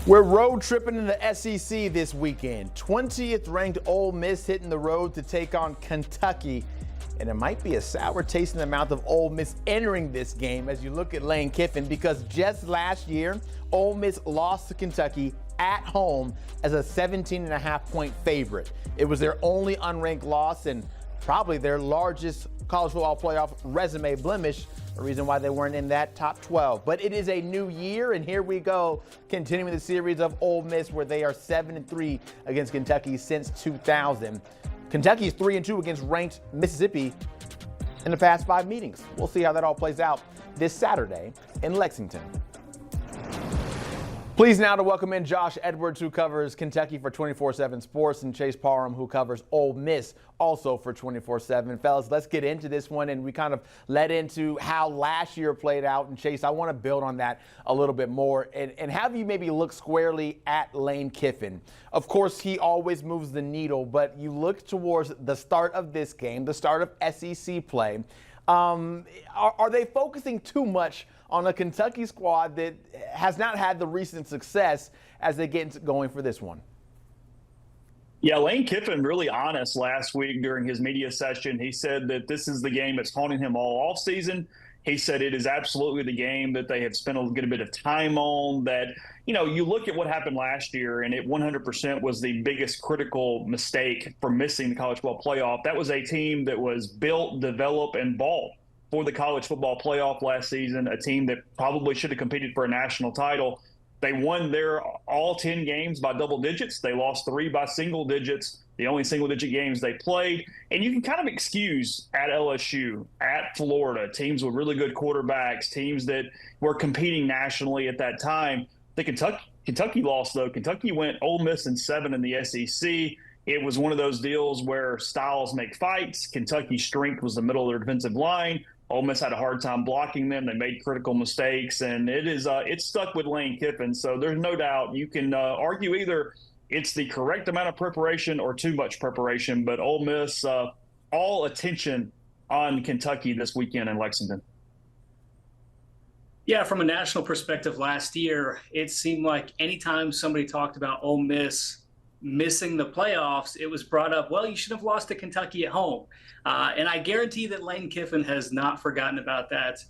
We're road tripping in the SEC this weekend. 20th ranked Ole Miss hitting the road to take on Kentucky. And it might be a sour taste in the mouth of Ole Miss entering this game as you look at Lane Kiffin, because just last year, Ole Miss lost to Kentucky at home as a 17.5-point favorite. It was their only unranked loss and probably their largest college football playoff resume blemish, a reason why they weren't in that top 12. But it is a new year, and here we go, continuing the series of Ole Miss, where they are 7-3 against Kentucky since 2000. Kentucky is 3-2 against ranked Mississippi in the past 5 meetings. We'll see how that all plays out this Saturday in Lexington. Pleased now to welcome in Josh Edwards, who covers Kentucky for 24/7 Sports, and Chase Parham, who covers Ole Miss also for 24/7. Fellas, let's get into this one, and we kind of led into how last year played out. And Chase, I want to build on that a little bit more and have you maybe look squarely at Lane Kiffin. Of course, he always moves the needle, but you look towards the start of this game, the start of SEC play. Are they focusing too much on a Kentucky squad that has not had the recent success as they get going for this one? Yeah, Lane Kiffin really honest last week during his media session. He said that this is the game that's haunting him all offseason. He said it is absolutely the game that they have spent a good bit of time on. That, you know, you look at what happened last year, and it 100% was the biggest critical mistake for missing the college football playoff. That was a team that was built, developed, and bought for the college football playoff last season, a team that probably should have competed for a national title. They won their all 10 games by double digits. They lost 3 by single digits, the only single-digit games they played. And you can kind of excuse at LSU, at Florida, teams with really good quarterbacks, teams that were competing nationally at that time. The Kentucky loss, though, Kentucky went Ole Miss in 7 in the SEC. It was one of those deals where styles make fights. Kentucky's strength was the middle of their defensive line. Ole Miss had a hard time blocking them. They made critical mistakes, and it's stuck with Lane Kiffin. So there's no doubt you can argue either it's the correct amount of preparation or too much preparation. But Ole Miss, all attention on Kentucky this weekend in Lexington. Yeah, from a national perspective, last year it seemed like anytime somebody talked about Ole Miss missing the playoffs, it was brought up, well, you should have lost to Kentucky at home. And I guarantee that Lane Kiffin has not forgotten about that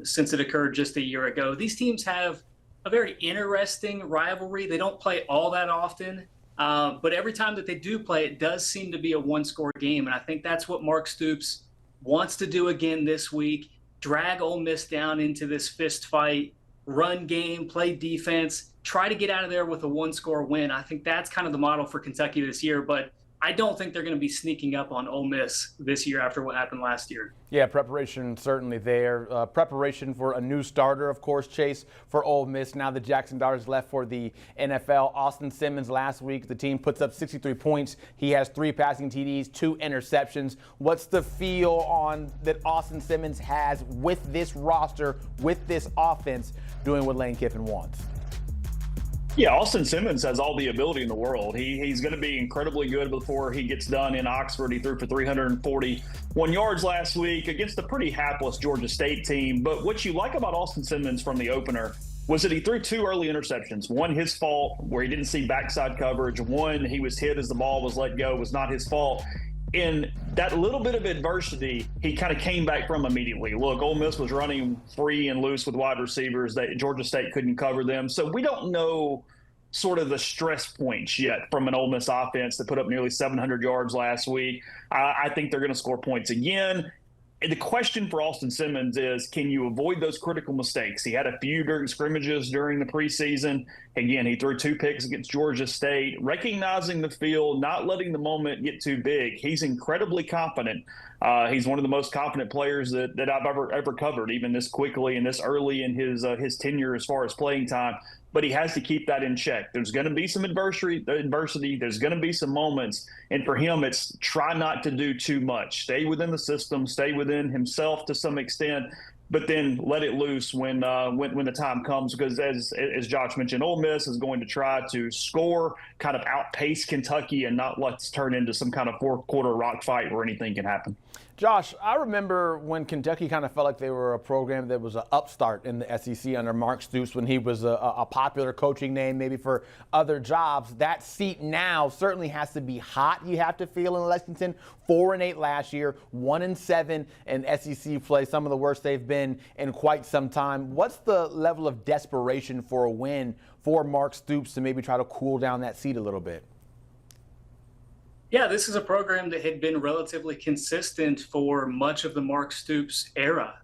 since it occurred just a year ago. These teams have a very interesting rivalry. They don't play all that often, but every time that they do play, it does seem to be a one-score game. And I think that's what Mark Stoops wants to do again this week, drag Ole Miss down into this fist fight, run game, play defense, try to get out of there with a one-score win. I think that's kind of the model for Kentucky this year, but I don't think they're going to be sneaking up on Ole Miss this year after what happened last year. Yeah, preparation certainly there. Preparation for a new starter, of course, Chase, for Ole Miss. Now the Jackson Darters left for the NFL. Austin Simmons last week, the team puts up 63 points. He has 3 passing TDs, 2 interceptions. What's the feel on that Austin Simmons has with this roster, with this offense, doing what Lane Kiffin wants? Yeah, Austin Simmons has all the ability in the world. He's going to be incredibly good before he gets done in Oxford. He threw for 341 yards last week against a pretty hapless Georgia State team. But what you like about Austin Simmons from the opener was that he threw 2 early interceptions. One his fault, where he didn't see backside coverage. One, he was hit as the ball was let go, was not his fault. In that little bit of adversity, he kind of came back from immediately. Look, Ole Miss was running free and loose with wide receivers. Georgia State couldn't cover them. So we don't know sort of the stress points yet from an Ole Miss offense that put up nearly 700 yards last week. I think they're going to score points again. The question for Austin Simmons is, can you avoid those critical mistakes? He had a few during scrimmages during the preseason. Again, he threw 2 picks against Georgia State, recognizing the field, not letting the moment get too big. He's incredibly confident. He's one of the most confident players that I've ever covered, even this quickly and this early in his tenure as far as playing time. But he has to keep that in check. There's going to be some adversity. There's going to be some moments. And for him, it's try not to do too much. Stay within the system, stay within himself to some extent, but then let it loose when the time comes. Because as Josh mentioned, Ole Miss is going to try to score, kind of outpace Kentucky, and not let's turn into some kind of fourth quarter rock fight where anything can happen. Josh, I remember when Kentucky kind of felt like they were a program that was an upstart in the SEC under Mark Stoops when he was a popular coaching name maybe for other jobs. That seat now certainly has to be hot, you have to feel, in Lexington. 4-8 last year, 1-7 in SEC play, some of the worst they've been in quite some time. What's the level of desperation for a win for Mark Stoops to maybe try to cool down that seat a little bit? Yeah, this is a program that had been relatively consistent for much of the Mark Stoops era.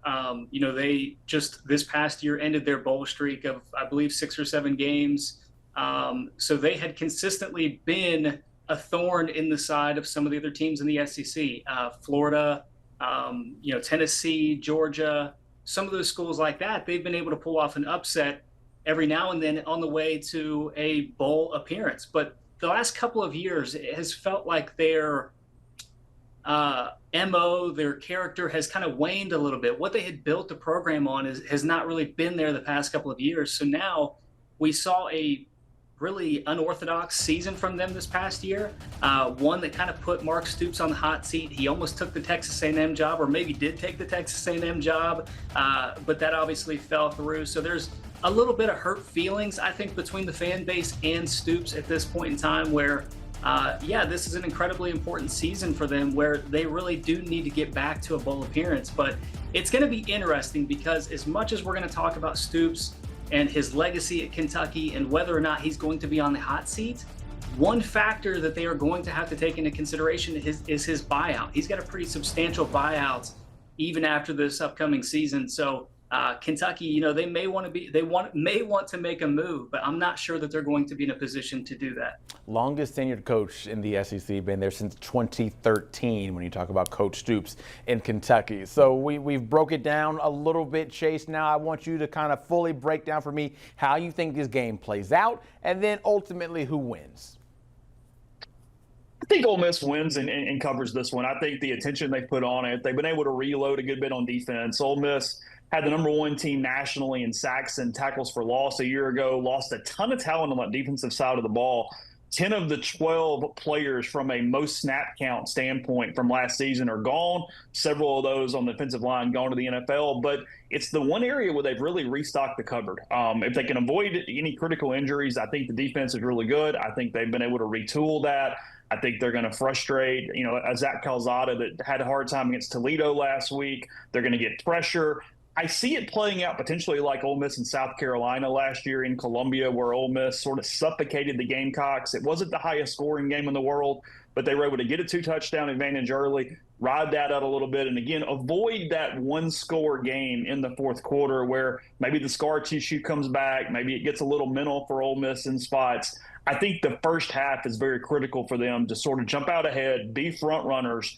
They just this past year ended their bowl streak of, I believe, 6 or 7 games. So they had consistently been a thorn in the side of some of the other teams in the SEC. Florida, Tennessee, Georgia, some of those schools like that, they've been able to pull off an upset every now and then on the way to a bowl appearance. But the last couple of years, it has felt like their MO, their character has kind of waned a little bit. What they had built the program on has not really been there the past couple of years. So now we saw a really unorthodox season from them this past year, one that kind of put Mark Stoops on the hot seat. He almost took the Texas A&M job, or maybe did take the Texas A&M job, but that obviously fell through. So there's a little bit of hurt feelings, I think, between the fan base and Stoops at this point in time where, this is an incredibly important season for them where they really do need to get back to a bowl appearance. But it's going to be interesting because as much as we're going to talk about Stoops and his legacy at Kentucky and whether or not he's going to be on the hot seat, one factor that they are going to have to take into consideration is his buyout. He's got a pretty substantial buyout even after this upcoming season. So Kentucky, they may want to make a move, but I'm not sure that they're going to be in a position to do that. Longest tenured coach in the SEC, been there since 2013 when you talk about Coach Stoops in Kentucky. So we've broke it down a little bit, Chase. Now I want you to kind of fully break down for me how you think this game plays out and then ultimately who wins. I think Ole Miss wins and covers this one. I think the attention they put on it, they've been able to reload a good bit on defense. Ole Miss had the #1 team nationally in sacks and tackles for loss a year ago, lost a ton of talent on that defensive side of the ball. 10 of the 12 players from a most snap count standpoint from last season are gone. Several of those on the defensive line gone to the NFL, but it's the one area where they've really restocked the cupboard. If they can avoid any critical injuries, I think the defense is really good. I think they've been able to retool that. I think they're going to frustrate, a Zach Calzada that had a hard time against Toledo last week. They're going to get pressure. I see it playing out potentially like Ole Miss and South Carolina last year in Columbia, where Ole Miss sort of suffocated the Gamecocks. It wasn't the highest scoring game in the world, but they were able to get a 2-touchdown advantage early, ride that out a little bit, and again, avoid that one-score game in the fourth quarter where maybe the scar tissue comes back, maybe it gets a little mental for Ole Miss in spots. I think the first half is very critical for them to sort of jump out ahead, be front runners.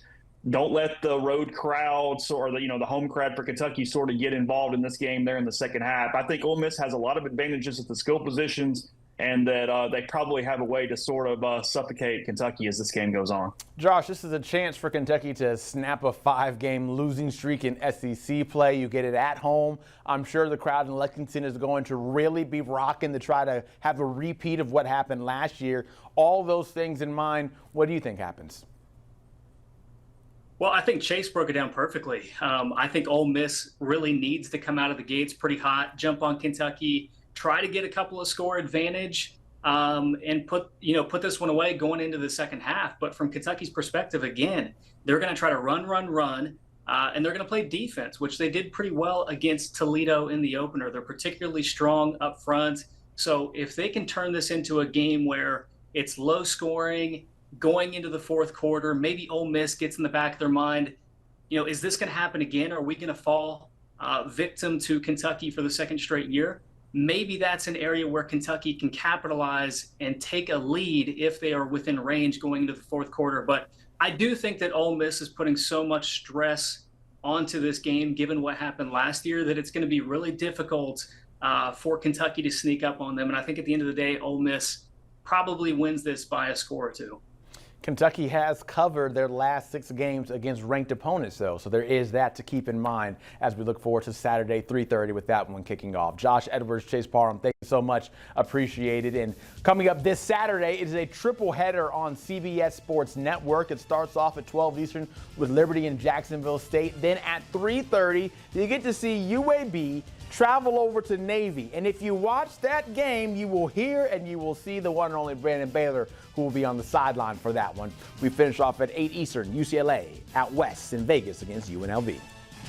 Don't let the road crowds or the home crowd for Kentucky sort of get involved in this game there in the second half. I think Ole Miss has a lot of advantages at the skill positions, and that they probably have a way to sort of suffocate Kentucky as this game goes on. Josh, this is a chance for Kentucky to snap a 5-game losing streak in SEC play. You get it at home. I'm sure the crowd in Lexington is going to really be rocking to try to have a repeat of what happened last year. All those things in mind, what do you think happens? Well, I think Chase broke it down perfectly. I think Ole Miss really needs to come out of the gates pretty hot, jump on Kentucky, try to get a couple of score advantage, and put this one away going into the second half. But from Kentucky's perspective, again, they're going to try to run, and they're going to play defense, which they did pretty well against Toledo in the opener. They're particularly strong up front. So if they can turn this into a game where it's low scoring, going into the fourth quarter, maybe Ole Miss gets in the back of their mind, is this going to happen again? Are we going to fall victim to Kentucky for the second straight year? Maybe that's an area where Kentucky can capitalize and take a lead if they are within range going into the fourth quarter. But I do think that Ole Miss is putting so much stress onto this game, given what happened last year, that it's going to be really difficult for Kentucky to sneak up on them. And I think at the end of the day, Ole Miss probably wins this by a score or two. Kentucky has covered their last 6 games against ranked opponents, though, so there is that to keep in mind as we look forward to Saturday, 3:30, with that one kicking off. Josh Edwards, Chase Parham, thank you so much. Appreciate it. And coming up this Saturday, it is a triple header on CBS Sports Network. It starts off at 12 Eastern with Liberty and Jacksonville State. Then at 3:30, you get to see UAB travel over to Navy. And if you watch that game, you will hear and you will see the one and only Brandon Baylor, who will be on the sideline for that one. We finish off at 8 Eastern, UCLA out west in Vegas against UNLV.